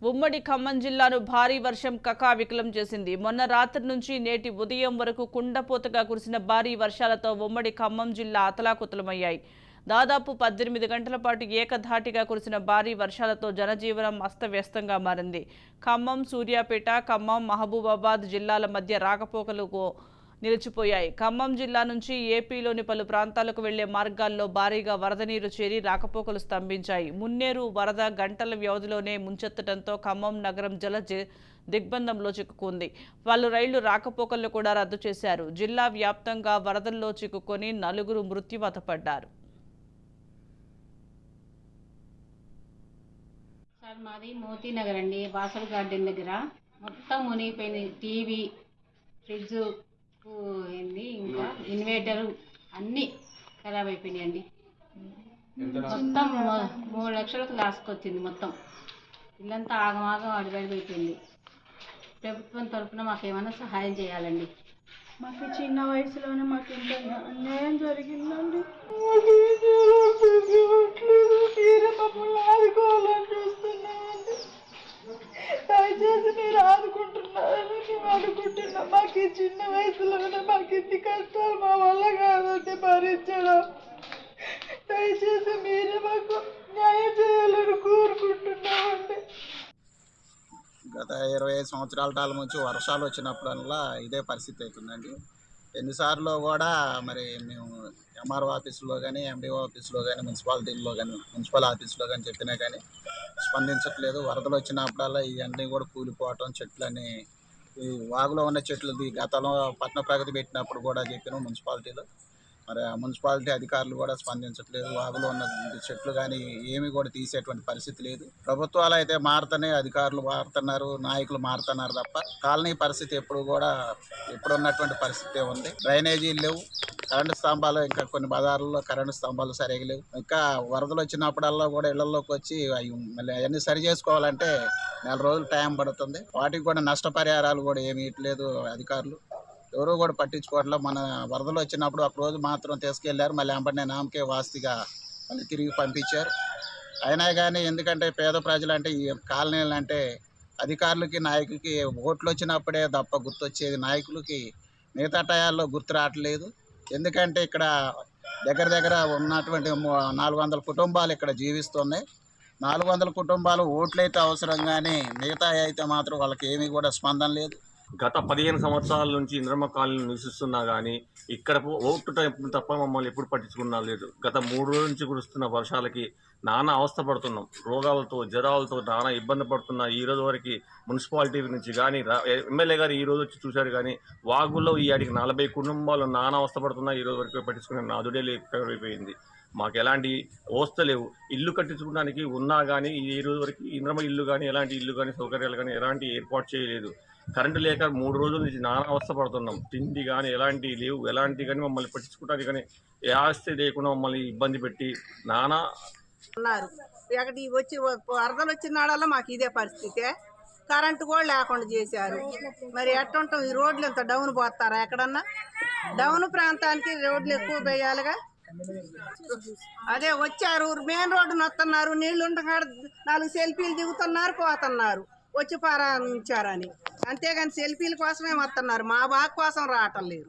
ఉమ్మడి ఖమ్మం జిల్లాను భారీ వర్షం కకావికలం చేసింది. మొన్న రాత్రి నుంచి నేటి ఉదయం వరకు కుండపోతగా కురిసిన భారీ వర్షాలతో ఉమ్మడి ఖమ్మం జిల్లా అతలాకుతలమయ్యాయి. దాదాపు 18 గంటల పాటు ఏకధాటిగా కురిసిన భారీ వర్షాలతో జనజీవనం అస్తవ్యస్తంగా మారింది. ఖమ్మం, సూర్యాపేట, ఖమ్మం, మహబూబాబాద్ జిల్లాల మధ్య రాకపోకలకు నిలిచిపోయాయి. ఖమ్మం జిల్లా నుంచి ఏపీలోని పలు ప్రాంతాలకు వెళ్లే మార్గాల్లో భారీగా వరద నీరు చేరి రాకపోకలు స్తంభించాయి. మున్నేరు వరద గంటల వ్యవధిలోనే ముంచెత్తడంతో ఖమ్మం నగరం జల దిగ్బంధంలో చిక్కుకుంది. పలు రైళ్లు రాకపోకలను కూడా రద్దు చేశారు. జిల్లా వ్యాప్తంగా వరదల్లో చిక్కుకొని 4 మృత్యువాత పడ్డారు. సార్ మాది మోతీనగర్ అండి. బాసల్ గార్డెన్ దగ్గర మొత్తం మునిగిపోయింది. టీవీ, ఫ్రిడ్జ్ ఏంది, ఇంకా ఇన్వర్టర్ అన్నీ ఖరాబ్ అయిపోయినాయండి. మొత్తం 3 లక్షలకు లాస్కొచ్చింది. మొత్తం ఇల్లంతా ఆగమాగం అడిగడిపోయింది. ప్రభుత్వం తరఫున మాకేమైనా సహాయం చేయాలండి. మాకు చిన్న వయసులోనే మాకు ఇంత అన్యాయం జరిగిందండి. ఆదుకోవాలని చూస్తున్నామండి. దయచేసి మీరు ఆదుకుంటున్నారని మేము అనుకుంటున్నాం. మాకు ఈ చిన్న వయసులోనే మాకు ఇన్ని కష్టాలు మా వల్ల కాదండి భరించడం. దయచేసి మీరే మాకు న్యాయం చేయాలని కోరుకుంటున్నామండి. గత 25 సంవత్సరాల నుంచి వర్షాలు వచ్చినప్పుడల్లా ఇదే పరిస్థితి అవుతుందండి. ఎన్నిసార్లు కూడా మరి మేము ఎంఆర్ఓ ఆఫీసులో కానీ, ఎండిఓ ఆఫీసులో కానీ, మున్సిపాలిటీలో కానీ, మున్సిపల్ ఆఫీసులో కానీ చెప్పినా కానీ స్పందించట్లేదు. వరదలు వచ్చినప్పుడల్లా ఇవన్నీ కూడా కూలిపోవటం, చెట్లని, ఈ వాగులో ఉన్న చెట్లు గతంలో పట్టణ ప్రగతి పెట్టినప్పుడు కూడా చెప్పినాం మున్సిపాలిటీలో. మరి ఆ మున్సిపాలిటీ అధికారులు కూడా స్పందించట్లేదు. వాగులో ఉన్న చెట్లు కానీ ఏమి కూడా తీసేటువంటి పరిస్థితి లేదు. ప్రభుత్వాలు అయితే మారుతున్నాయి, అధికారులు మారుతున్నారు, నాయకులు మారుతున్నారు తప్ప కాలనీ పరిస్థితి ఎప్పుడు ఉన్నటువంటి పరిస్థితి ఉంది. డ్రైనేజీలు లేవు, కరెంటు స్తంభాలు, ఇంకా కొన్ని బజార్లలో కరెంటు స్తంభాలు సరిగా లేవు. ఇంకా వరదలు వచ్చినప్పుడల్లా కూడా ఇళ్లలోకి వచ్చి మళ్ళీ అవన్నీ సరి చేసుకోవాలంటే 4 రోజులు టైం పడుతుంది. వాటికి కూడా నష్టపరిహారాలు కూడా ఏమి ఇవ్వట్లేదు అధికారులు. ఎవరు కూడా పట్టించుకోవట్లేదు. మన వరదలు వచ్చినప్పుడు ఒక రోజు మాత్రం తీసుకెళ్లారు, మళ్ళీ వెంబడినే నామకే వాస్తిగా మళ్ళీ తిరిగి పంపించారు. అయినా కానీ ఎందుకంటే పేద ప్రజలంటే, ఈ కాలనీలు అంటే అధికారులకి, నాయకులకి ఓట్లు వచ్చినప్పుడే తప్ప గుర్తొచ్చేది నాయకులకి మిగతా టయాల్లో గుర్తు రావట్లేదు. ఎందుకంటే ఇక్కడ దగ్గర ఉన్నటువంటి 400 కుటుంబాలు ఇక్కడ జీవిస్తున్నాయి. 400 కుటుంబాలు ఓట్లయితే అవసరం, కానీ మిగతా అయితే మాత్రం వాళ్ళకి ఏమీ కూడా స్పందన లేదు. గత 15 సంవత్సరాల నుంచి ఇంద్రమ్మ కాలనీలో నివసిస్తున్నా కానీ ఇక్కడ ఓటు టైం తప్ప మమ్మల్ని ఎప్పుడు పట్టించుకున్నా లేదు. గత 3 రోజుల నుంచి కురుస్తున్న వర్షాలకి నానా అవస్థ పడుతున్నాం. రోగాలతో, జ్వరాలతో నానా ఇబ్బంది పడుతున్నా. ఈ రోజు వరకు మున్సిపాలిటీ నుంచి కానీ, ఎమ్మెల్యే గారు ఈ రోజు వచ్చి చూశారు, కానీ వాగుల్లో ఈ ఆడికి 40 కుటుంబాలు నానా అవస్థ పడుతున్నా. ఈ రోజు వరకు పట్టించుకునే నాదుడే లేకపోయింది. మాకు ఎలాంటి వ్యవస్థ లేవు. ఇల్లు కట్టించుకోవడానికి ఉన్నా కానీ ఈ రోజు వరకు ఇంద్రమ్మ ఇల్లు కానీ, ఎలాంటి ఇల్లు కానీ, సౌకర్యాలు కానీ ఎలాంటి ఏర్పాటు చేయలేదు. కరెంటు లేక 3 రోజుల నుంచి నానా అవస్థ పడుతున్నాం. తిండి కానీ ఎలాంటివి లేవు. ఎలాంటివి కానీ మమ్మల్ని పట్టించుకోవడానికి కానీ ఆస్తి లేకుండా మమ్మల్ని ఇబ్బంది పెట్టి నానా ఉన్నారు. ఎక్కడి వచ్చి వరదలు వచ్చినాడల్లా మాకు ఇదే పరిస్థితే. కరెంటు కూడా లేకుండా చేశారు. మరి ఎట్టుంటాం? ఈ రోడ్లు ఎంత డౌన్ పోతారా? ఎక్కడన్నా డౌన్ ప్రాంతానికి రోడ్లు ఎక్కువ వేయాలిగా. అదే వచ్చారు, మెయిన్ రోడ్డు నొస్తున్నారు, నీళ్లు ఉండగా 4 సెల్ఫీలు దిగుతున్నారు, పోతున్నారు, వచ్చి ప్రారంభించారని. అంతేగాని సెల్ఫీల కోసమే వస్తున్నారు, మా బాగు కోసం రావటం లేదు.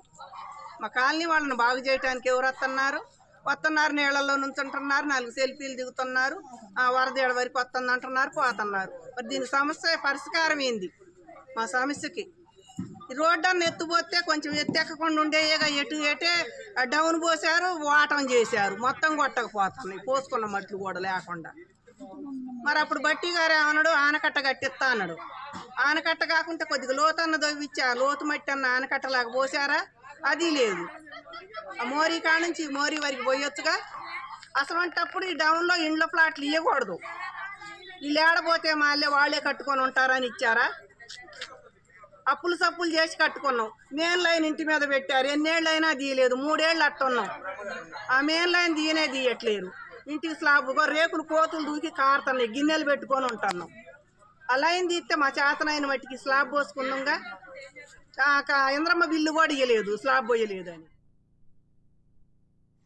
మా కాలనీ వాళ్ళని బాగు చేయడానికి ఎవరు వస్తున్నారు, నీళ్లలో నుంచుంటున్నారు, 4 సెల్ఫీలు దిగుతున్నారు, వరద ఏడు వరకు వస్తుంది అంటున్నారు, పోతున్నారు. మరి దీని సమస్య పరిష్కారం ఏంది? మా సమస్యకి ఈ రోడ్డు అన్న ఎత్తుపోతే కొంచెం ఎత్తెక్కకుండా ఉండేగా, ఎటే డౌన్ పోసారు, వాటం చేశారు, మొత్తం కొట్టకపోతున్నాయి, పోసుకున్న మట్లు కూడా లేకుండా. మరి అప్పుడు బట్టి గారు ఏమన్నాడు, ఆనకట్ట కట్టిస్తా అన్నాడు. ఆనకట్ట కాకుంటే కొద్దిగా లోతన్న దవ్విచ్చా, లోతు మట్టి అన్న ఆనకట్టలాగా పోసారా? అది లేదు. ఆ మోరీ కాడ నుంచి మోరీ వరకు పోయొచ్చుగా. అసలుంటప్పుడు ఈ డౌన్లో ఇండ్ల ప్లాట్లు ఇవ్వకూడదు. వీళ్ళు ఏడపోతే మళ్ళీ వాళ్ళే కట్టుకొని ఉంటారని ఇచ్చారా? అప్పులు సప్పులు చేసి కట్టుకున్నాం. మెయిన్ లైన్ ఇంటి మీద పెట్టారు, ఎన్నేళ్ళైనా తీయలేదు. 3 ఏళ్ళు అట్టున్నాం. ఆ మెయిన్ లైన్ తీయట్లేరు. ఇంటికి స్లాబ్ రేకులు కోతులు దూకి కారుతున్నాయి, గిన్నెలు పెట్టుకొని ఉంటున్నాం. ఆ లైన్ తీస్తే మా చేతనైన మట్టికి స్లాబ్ పోసుకున్నాంగా. ఇంద్రమ్మ బిల్లు కూడా ఇవ్వలేదు, స్లాబ్ పోయలేదు అని.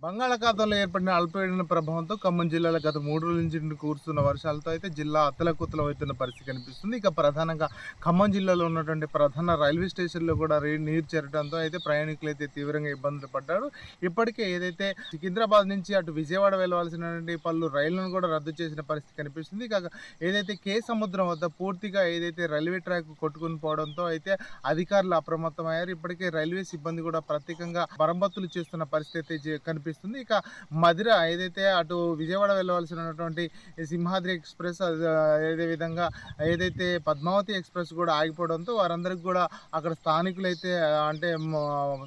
బంగాళాఖాతంలో ఏర్పడిన అల్పపీడన ప్రభావంతో ఖమ్మం జిల్లాలో గత 3 రోజుల నుంచి కురుస్తున్న వర్షాలతో అయితే జిల్లా అతలకుతలం అవుతున్న పరిస్థితి కనిపిస్తుంది. ఇక ప్రధానంగా ఖమ్మం జిల్లాలో ఉన్నటువంటి ప్రధాన రైల్వే స్టేషన్లో కూడా నీరు చేరడంతో అయితే ప్రయాణికులు అయితే తీవ్రంగా ఇబ్బందులు పడ్డారు. ఇప్పటికే ఏదైతే సికింద్రాబాద్ నుంచి అటు విజయవాడ వెళ్ళవలసినటువంటి పలు రైళ్లను కూడా రద్దు చేసిన పరిస్థితి కనిపిస్తుంది. ఇక ఏదైతే కే సముద్రం వద్ద పూర్తిగా ఏదైతే రైల్వే ట్రాక్ కొట్టుకుని పోవడంతో అయితే అధికారులు అప్రమత్తమయ్యారు. ఇప్పటికే రైల్వే సిబ్బంది కూడా ప్రత్యేకంగా మరమ్మతులు చేస్తున్న పరిస్థితి కనిపిస్తుంది. ఇక మధిర ఏదైతే అటు విజయవాడ వెళ్ళవలసినటువంటి సింహాద్రి ఎక్స్ప్రెస్ అదే విధంగా ఏదైతే పద్మావతి ఎక్స్ప్రెస్ కూడా ఆగిపోవడంతో వారందరికీ కూడా అక్కడ స్థానికులైతే అంటే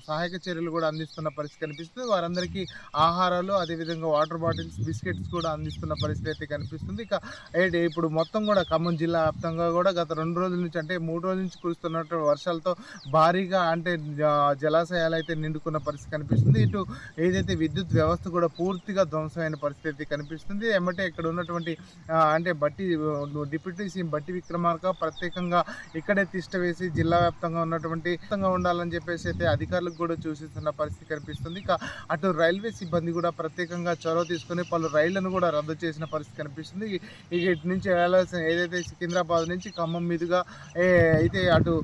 సహాయక చర్యలు కూడా అందిస్తున్న పరిస్థితి కనిపిస్తుంది. వారందరికీ ఆహారాలు అదేవిధంగా వాటర్ బాటిల్స్ బిస్కెట్స్ కూడా అందిస్తున్న పరిస్థితి అయితే కనిపిస్తుంది. ఇక ఇప్పుడు మొత్తం కూడా ఖమ్మం జిల్లా వ్యాప్తంగా కూడా గత 2 రోజుల నుంచి అంటే 3 రోజుల నుంచి కురుస్తున్నటువంటి వర్షాలతో భారీగా అంటే జలాశయాలు అయితే నిండుకున్న పరిస్థితి కనిపిస్తుంది. ఇటు ఏదైతే విద్యుత్ వ్యవస్థ కూడా పూర్తిగా ధ్వంసమైన పరిస్థితి కనిపిస్తుంది. ఏమంటే ఇక్కడ ఉన్నటువంటి అంటే డిప్యూటీ సీఎం బట్టి విక్రమార్క ప్రత్యేకంగా ఇక్కడే తిష్ట వేసి జిల్లా వ్యాప్తంగా ఉన్నటువంటి ఉండాలని చెప్పేసి అయితే అధికారులకు కూడా సూచిస్తున్న పరిస్థితి కనిపిస్తుంది. ఇక అటు రైల్వే సిబ్బంది కూడా ప్రత్యేకంగా చొరవ తీసుకుని పలు రైళ్లను కూడా రద్దు చేసిన పరిస్థితి కనిపిస్తుంది. ఇక ఇటు నుంచి వెళ్ళాల్సిన ఏదైతే సికింద్రాబాద్ నుంచి ఖమ్మం మీదుగా అయితే అటు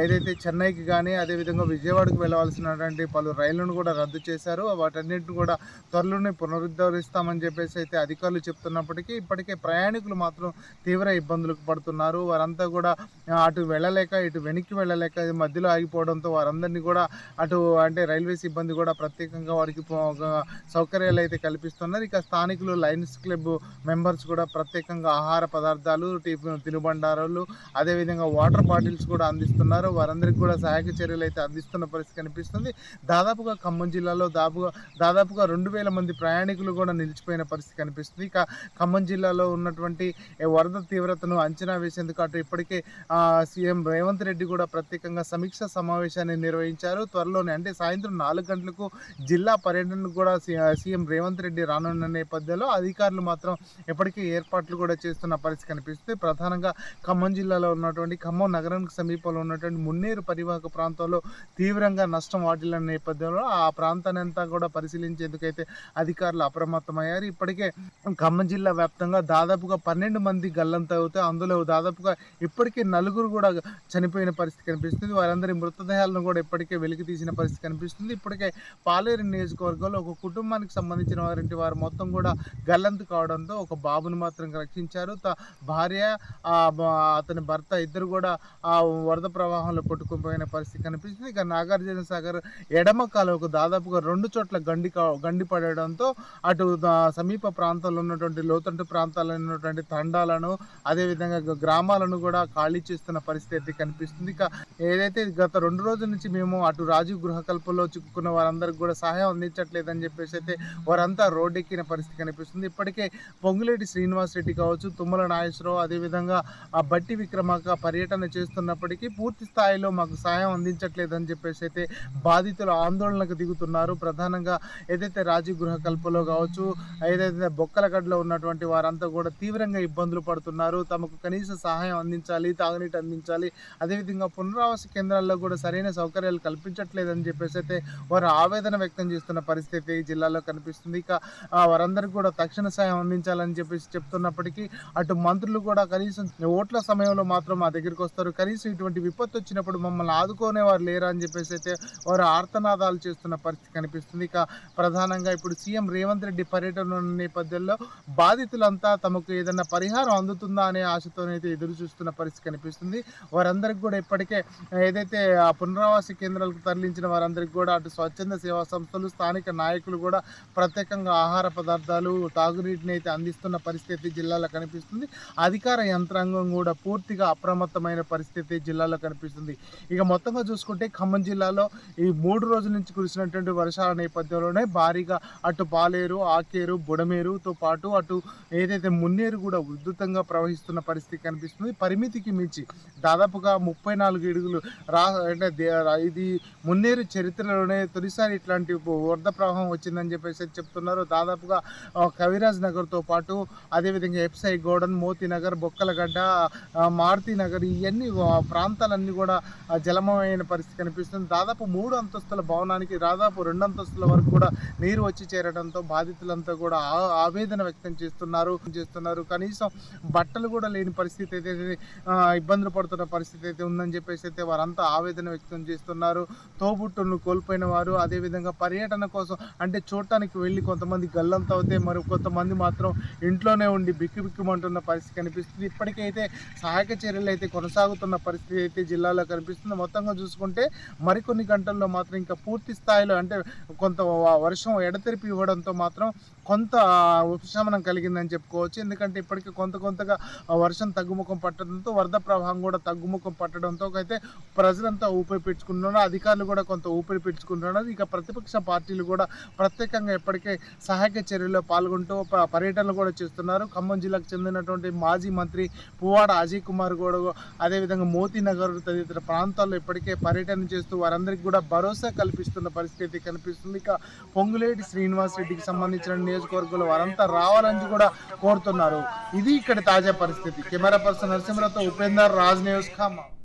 ఏదైతే చెన్నైకి కానీ అదేవిధంగా విజయవాడకు వెళ్ళవలసినటువంటి పలు రైళ్లను కూడా రద్దు చేశారు. వాటన్నిటిని కూడా త్వరలోనే పునరుద్ధరిస్తామని చెప్పేసి అయితే అధికారులు చెప్తున్నప్పటికీ ఇప్పటికే ప్రయాణికులు మాత్రం తీవ్ర ఇబ్బందులకు పడుతున్నారు. వారంతా కూడా అటు వెళ్ళలేక ఇటు వెనక్కి వెళ్ళలేక మధ్యలో ఆగిపోవడంతో వారందరినీ కూడా అటు అంటే రైల్వే సిబ్బంది కూడా ప్రత్యేకంగా వారికి సౌకర్యాలు అయితే కల్పిస్తున్నారు. ఇక స్థానికులు లయన్స్ క్లబ్ మెంబర్స్ కూడా ప్రత్యేకంగా ఆహార పదార్థాలు తినుబండారాలు అదేవిధంగా వాటర్ బాటిల్స్ కూడా అందిస్తున్నారు. వారందరికీ కూడా సహాయక చర్యలు అయితే అందిస్తున్న పరిస్థితి కనిపిస్తుంది. దాదాపుగా ఖమ్మం జిల్లాలో దాదాపుగా 2000 మంది ప్రయాణికులు కూడా నిలిచిపోయిన పరిస్థితి కనిపిస్తుంది. ఇక ఖమ్మం జిల్లాలో ఉన్నటువంటి వరద తీవ్రతను అంచనా వేసేందుకు అటు ఇప్పటికే సీఎం రేవంత్ రెడ్డి కూడా ప్రత్యేకంగా సమీక్ష సమావేశాన్ని నిర్వహించారు. త్వరలోనే అంటే సాయంత్రం 4 గంటలకు జిల్లా పర్యటనకు కూడా సీఎం రేవంత్ రెడ్డి రానున్న నేపథ్యంలో అధికారులు మాత్రం ఇప్పటికే ఏర్పాట్లు కూడా చేస్తున్న పరిస్థితి కనిపిస్తుంది. ప్రధానంగా ఖమ్మం జిల్లాలో ఉన్నటువంటి ఖమ్మం నగరానికి సమీపంలో ఉన్నటువంటి మున్నేరు పరివాహక ప్రాంతంలో తీవ్రంగా నష్టం వాటిల్ల నేపథ్యంలో ఆ ప్రాంతాన్ని అంతా కూడా పరిశీలించేందుకైతే అధికారులు అప్రమత్తమయ్యారు. ఇప్పటికే ఖమ్మం జిల్లా వ్యాప్తంగా దాదాపుగా 12 మంది గల్లంత అవుతే అందులో దాదాపుగా ఇప్పటికే 4 కూడా చనిపోయిన పరిస్థితి కనిపిస్తుంది. వారందరి మృతదేహాలను కూడా ఇప్పటికే వెలికి తీసిన పరిస్థితి కనిపిస్తుంది. ఇప్పటికే పాలేరు నియోజకవర్గంలో ఒక కుటుంబానికి సంబంధించిన వారు మొత్తం కూడా గల్లంతు కావడంతో ఒక బాబును మాత్రం రక్షించారు. భార్య అతని భర్త ఇద్దరు కూడా ఆ వరద ప్రవాహంలో కొట్టుకుపోయిన పరిస్థితి కనిపిస్తుంది. ఇక నాగార్జున సాగర్ ఎడమ కాలువకు దాదాపుగా 2 చోట్ల గండి పడడంతో అటు సమీప ప్రాంతాల్లో ఉన్నటువంటి లోతట్టు ప్రాంతాల్లో ఉన్నటువంటి తండాలను అదేవిధంగా గ్రామాలను కూడా ఖాళీ చేస్తున్న పరిస్థితి కనిపిస్తుంది. ఇక ఏదైతే గత 2 రోజుల నుంచి మేము అటు రాజీవ్ గృహకల్పంలో చిక్కుకున్న వారందరికీ కూడా సహాయం అందించట్లేదని చెప్పేసి అయితే వారంతా రోడ్డెక్కిన పరిస్థితి కనిపిస్తుంది. ఇప్పటికే పొంగులేటి శ్రీనివాస్ రెడ్డి కావచ్చు, తుమ్మల నాగేశ్వరరావు అదేవిధంగా బట్టి విక్రమార్క పర్యటన చేస్తున్నప్పటికీ పూర్తి స్థాయిలో మాకు సహాయం అందించట్లేదని చెప్పేసి అయితే బాధితులు ఆందోళనకు దిగుతున్నారు. ప్రధానంగా ఏదైతే రాజీవ్ గృహకల్పలో కావచ్చు ఏదైతే బొక్కలగడ్డలో ఉన్నటువంటి వారంతా కూడా తీవ్రంగా ఇబ్బందులు పడుతున్నారు. తమకు కనీస సహాయం అందించాలి, తాగునీటి అందించాలి, అదేవిధంగా పునరావాస కేంద్రాల్లో కూడా సరైన సౌకర్యాలు కల్పించట్లేదని చెప్పేసి అయితే వారు ఆవేదన వ్యక్తం చేస్తున్న పరిస్థితి జిల్లాలో కనిపిస్తుంది. ఇక వారందరికీ కూడా తక్షణ సాయం అందించాలని చెప్పేసి చెప్తున్నప్పటికీ అటు మంత్రులు కూడా కనీసం ఓట్ల సమయంలో మాత్రం మా దగ్గరికి వస్తారు, కనీసం ఇటువంటి విపత్తు వచ్చినప్పుడు మమ్మల్ని ఆదుకోనే వారు లేరా అని చెప్పేసి అయితే వారు ఆర్తనాదాలు చేస్తున్న పరిస్థితి కనిపిస్తుంది. ఇక ప్రధానంగా ఇప్పుడు సీఎం రేవంత్ రెడ్డి పర్యటన నేపథ్యంలో బాధితులంతా తమకు ఏదైనా పరిహారం అందుతుందా అనే ఆశతోనైతే ఎదురు చూస్తున్న పరిస్థితి కనిపిస్తుంది. వారందరికీ కూడా ఇప్పటికే ఏదైతే ఆ పునరావాస కేంద్రాలకు తరలించిన వారందరికీ కూడా అటు స్వచ్ఛంద సేవా సంస్థలు స్థానిక నాయకులు కూడా ప్రత్యేకంగా ఆహార పదార్థాలు తాగునీటిని అయితే అందిస్తున్న పరిస్థితి జిల్లాలో కనిపిస్తుంది. అధికార యంత్రాంగం కూడా పూర్తిగా అప్రమత్తమైన పరిస్థితి జిల్లాలో కనిపిస్తుంది. ఇక మొత్తంగా చూసుకుంటే ఖమ్మం జిల్లాలో ఈ 3 రోజుల నుంచి కురిసినటువంటి వర్షాల నేపథ్యంలోనే భారీగా అటు పాలేరు, ఆకేరు, బుడమేరుతో పాటు అటు ఏదైతే మున్నేరు కూడా ఉధృతంగా ప్రవహిస్తున్న పరిస్థితి కనిపిస్తుంది. పరిమితికి మించి దాదాపుగా 34 అడుగులు అంటే ఇది మున్నేరు చరిత్రలోనే తొలిసారి ఇట్లాంటి వరద ప్రవాహం వచ్చిందని చెప్పేసి చెప్తున్నారు. దాదాపుగా కవిరాజ్ నగర్తో పాటు అదేవిధంగా ఎఫ్సై గోడన్, మోతీ నగర్, బొక్కలగడ్డ, మారుతి నగర్ ఇవన్నీ ప్రాంతాలన్నీ కూడా జలమయమైన పరిస్థితి కనిపిస్తుంది. దాదాపు 3 అంతస్తుల భవనానికి దాదాపు 2 అంతస్తుల వరకు కూడా నీరు వచ్చి చేరడంతో బాధితులంతా కూడా ఆవేదన వ్యక్తం చేస్తున్నారు. కనీసం బట్టలు కూడా లేని పరిస్థితి అయితే ఇబ్బందులు పడుతున్న పరిస్థితి అయితే ఉందని చెప్పేసి అయితే వారంతా ఆవేదన వ్యక్తం చేస్తున్నారు. తోబుట్టులను కోల్పోయిన వారు, అదేవిధంగా పర్యటన కోసం అంటే చూడటానికి వెళ్ళి కొంతమంది గల్లంతా అవుతే మరి కొంతమంది మాత్రం ఇంట్లోనే ఉండి బిక్కుబిక్కుమంటున్న పరిస్థితి కనిపిస్తుంది. ఇప్పటికైతే సహాయక చర్యలు అయితే కొనసాగుతున్న పరిస్థితి అయితే జిల్లాలో కనిపిస్తుంది. మొత్తంగా చూసుకుంటే మరికొన్ని గంటల్లో మాత్రం ఇంకా పూర్తి స్థాయిలో అంటే కొంత వర్షం ఎడతెరిపి ఇవ్వడంతో మాత్రం కొంత ఉపశమనం కలిగిందని చెప్పుకోవచ్చు. ఎందుకంటే ఇప్పటికీ కొంతగా వర్షం తగ్గుముఖం పట్టడంతో వరద ప్రవాహం కూడా తగ్గుముఖం పట్టడంతో అయితే ప్రజలంతా ఊపిరి పీల్చుకుంటున్నారు. అధికారులు కూడా కొంత ఊపిరి పీల్చుకుంటున్నారు. ఇక ప్రతిపక్ష పార్టీలు కూడా ప్రత్యేకంగా ఇప్పటికే సహాయక చర్యల్లో పాల్గొంటూ పర్యటనలు కూడా చేస్తున్నారు. ఖమ్మం జిల్లాకు చెందినటువంటి మాజీ మంత్రి పువ్వాడ అజయ్ కుమార్ కూడా అదేవిధంగా మోతీనగర్ తదితర ప్రాంతాల్లో ఇప్పటికే పర్యటన చేస్తూ వారందరికీ కూడా భరోసా కల్పిస్తున్న పరిస్థితి కనిపిస్తుంది. ఇక పొంగులేటి శ్రీనివాస్ రెడ్డికి సంబంధించిన నియోజకవర్గంలో వారంతా రావాలని కూడా కోరుతున్నారు. ఇది ఇక్కడ తాజా పరిస్థితి. కెమెరా పర్సన్ నరసింహరావుతో ఉపేందర్, రాజ్ న్యూస్, ఖమ్మం.